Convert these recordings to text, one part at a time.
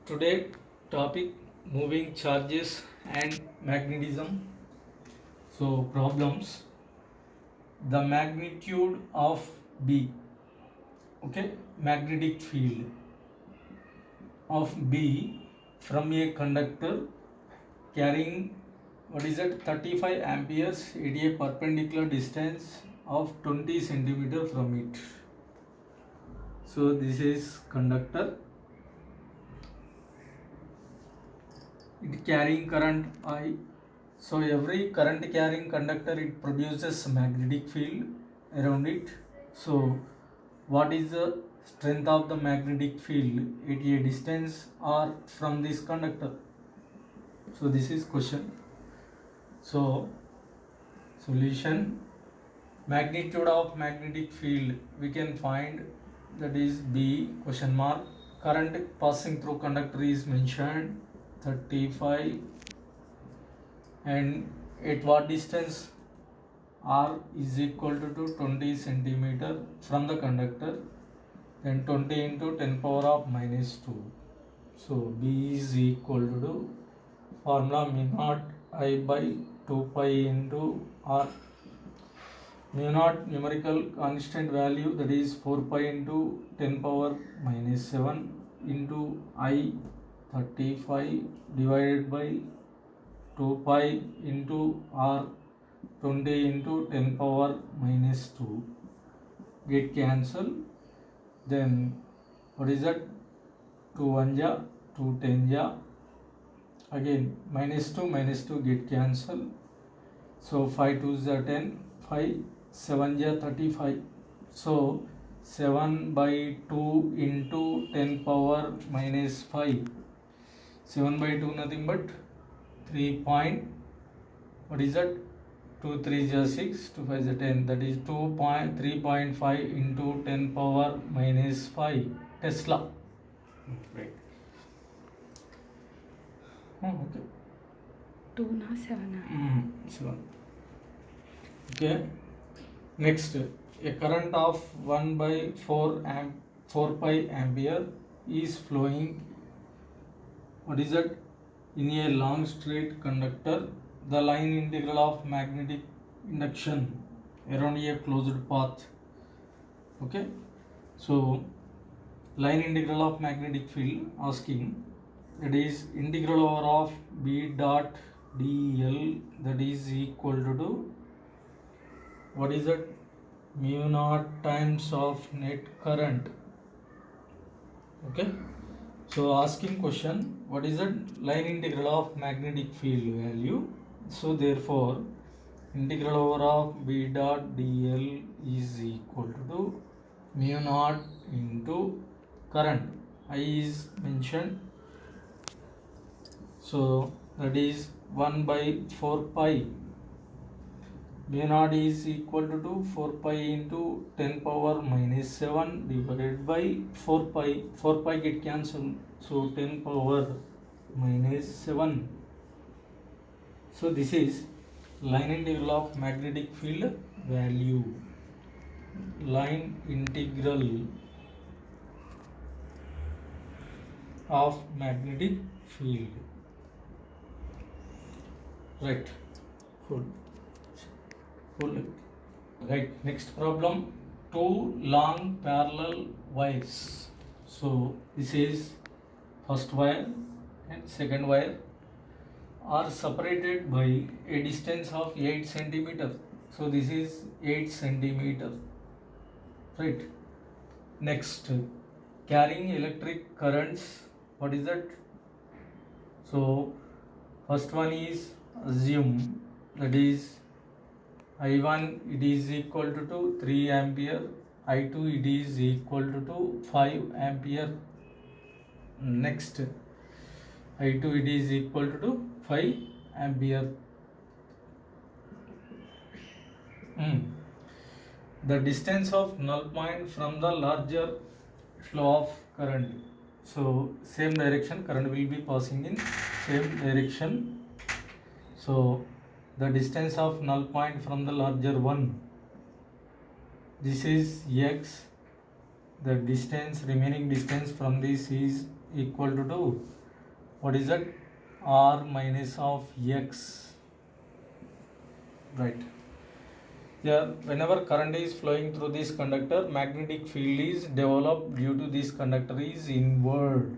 Today topic moving charges and magnetism. So problems. The magnitude of B, okay, magnetic field of B from a conductor carrying what is it 35 amperes at a perpendicular distance of 20 centimeter from it. So this is conductor, it carrying current I. So every current carrying conductor, it produces magnetic field around it. So what is the strength of the magnetic field at a distance or from this conductor? So this is question. So solution, magnitude of magnetic field we can find, that is B question mark. Current passing through conductor is mentioned 35, and at what distance? R is equal to 20 centimeter from the conductor, then 20 into 10 power of minus 2. So B is equal to formula mu naught I by 2 pi into R. Mu naught numerical constant value, that is 4 pi into 10 power minus 7 into I 35 divided by 2 pi into R 20 into 10 power minus 2 get cancel. Then what is that? 2 1 ja, 2 10 ja, again minus 2 get cancel. So 5 2 ja 10, 5 7 ja 35. So 7 by 2 into 10 power minus 5. 7 by 2 nothing but 3 point, what is that? 2 3 is 6, 2 5 is 10, that is 3.5 into 10 power minus 5 Tesla. Right. Oh, okay. 2 na 7 na. 7. Okay. Next, a current of 1 by 4 pi ampere is flowing. What is that? In a long straight conductor, the line integral of magnetic induction around a closed path. Okay. So line integral of magnetic field asking, that is integral over of B dot dl, that is equal to what is that? Mu naught times of net current. Okay. So asking question, what is the line integral of magnetic field value? So therefore integral over of B dot dl is equal to mu naught into current. I is mentioned. So that is 1 by 4 pi. Mu naught is equal to 4 pi into 10 power minus 7 divided by 4 pi. 4 pi get cancelled. So 10 power minus 7. So this is line integral of magnetic field value. Line integral of magnetic field. Right. Full. Right. Next problem. Two long parallel wires. So this is first wire and second wire are separated by a distance of 8 centimeter. So this is 8 centimeter. Right. Next, carrying electric currents. What is that? So first one is assume, that is I1 it is equal to 3 ampere, I2 it is equal to 5 ampere. Next, I2 it is equal to 5 ampere. The distance of null point from the larger flow of current. So same direction, current will be passing in same direction. So the distance of null point from the larger one, this is x. The distance, remaining distance from this is equal to what is that, r minus of x, right? Here, whenever current is flowing through this conductor, magnetic field is developed due to this conductor is inward,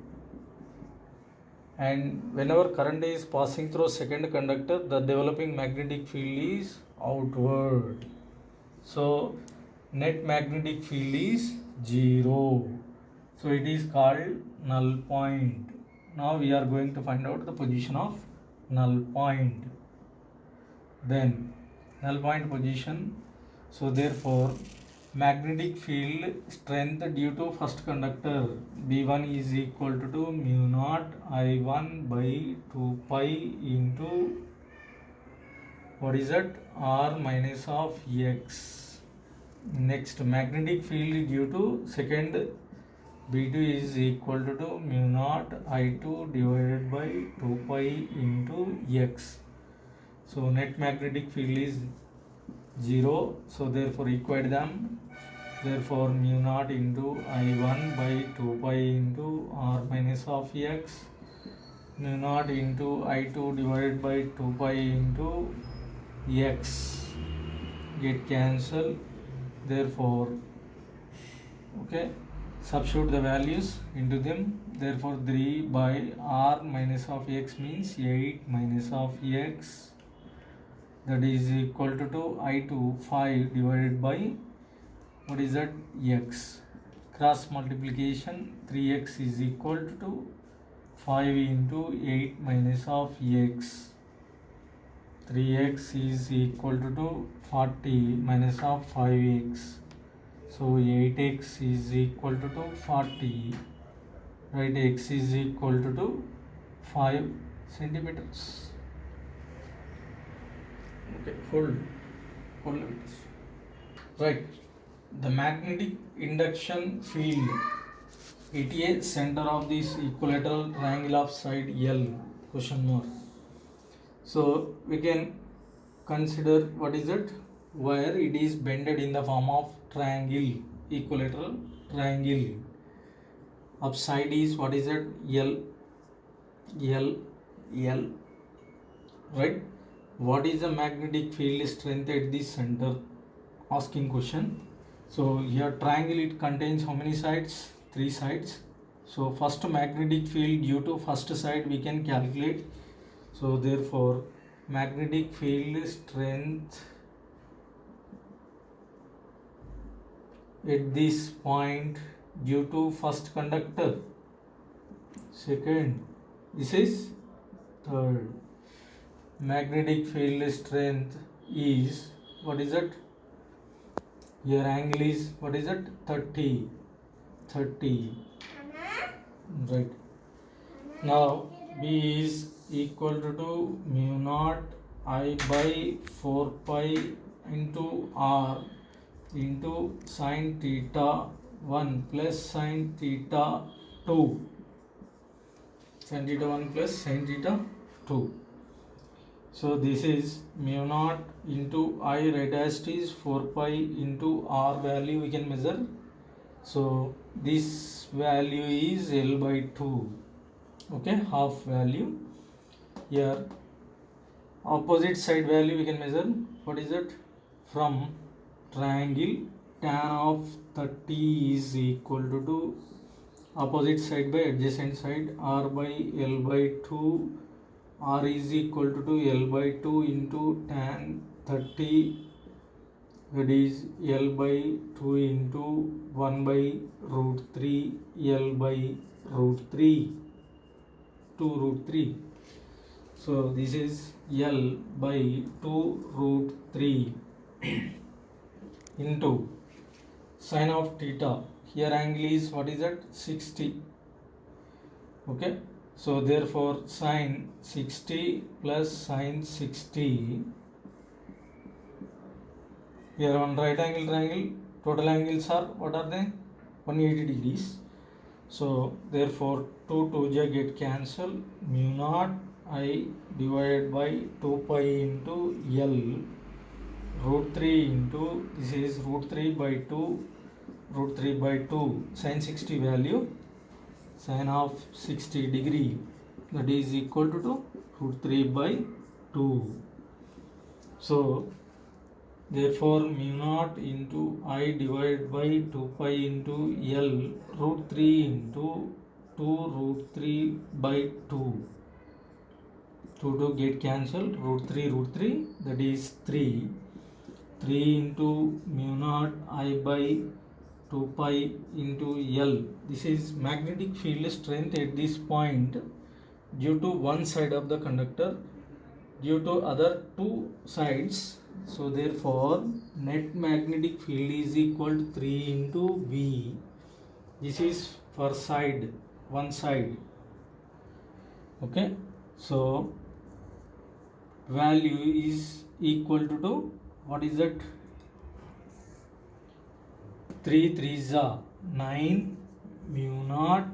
and whenever current is passing through second conductor, the developing magnetic field is outward. So net magnetic field is 0. So it is called null point. Now we are going to find out the position of null point. Then null point position. So therefore magnetic field strength due to first conductor B1 is equal to mu naught I1 by 2 pi into what is that, r minus of x. Next, magnetic field due to second B2 is equal to mu naught I2 divided by 2 pi into x. So net magnetic field is 0, so therefore equate them. Therefore mu naught into I1 by 2 pi into r minus of x, mu naught into I2 divided by 2 pi into x get cancelled. Therefore, okay, substitute the values into them. Therefore 3 by r minus of x means 8 minus of x, that is equal to I2 5 divided by what is that, x. Cross multiplication, 3x is equal to 5 into 8 minus of x. 3x is equal to 40 minus of 5x. So 8x is equal to 40, right? X is equal to 5 centimeters. Okay, hold it. Right. The magnetic induction field at a center of this equilateral triangle of side L, question mark. So we can consider what is it, where it is bended in the form of triangle, equilateral triangle. Upside is what is it, L, right? What is the magnetic field strength at this center? Asking question. So here triangle, it contains how many sides? 3 sides. So first magnetic field due to first side we can calculate. So therefore magnetic field strength at this point due to first conductor, second, this is third. Magnetic field strength is, what is it, here angle is, what is it, 30, right? Now B is equal to mu naught I by 4 pi into r into sin theta 1 plus sin theta 2, sin theta 1 plus sin theta 2. So this is mu naught into I, right as it is 4 pi into r value we can measure. So this value is L by 2, okay, half value. Here opposite side value we can measure, what is it, from triangle tan of 30 is equal to opposite side by adjacent side, r by L by 2, r is equal to L by 2 into tan 30, that is L by 2 into 1 by root 3 L by root 3, 2 root 3. So this is L by 2 root 3 into sin of theta. Here angle is, what is that, 60. Okay. So therefore sin 60 plus sin 60. Here one right angle triangle, total angles are, what are they, 180 degrees. So therefore 2 2 get cancelled, mu naught I divided by 2 pi into L root 3 into, this is root 3 by 2 sin 60 value sine of 60 degree, that is equal to root 3 by 2. So therefore mu naught into I divided by 2 pi into L root 3 into 2 root 3 by 2. 2 get cancelled, root 3 that is 3. 3 into mu naught I by 2 pi into L. This is magnetic field strength at this point due to one side of the conductor, due to other two sides. So therefore net magnetic field is equal to 3 into V. This is for side, one side. Okay, so value is equal to what is that? 3 3s are 9 mu naught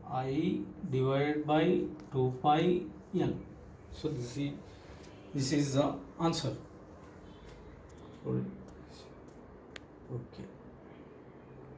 I divided by 2 pi L. So this is the answer.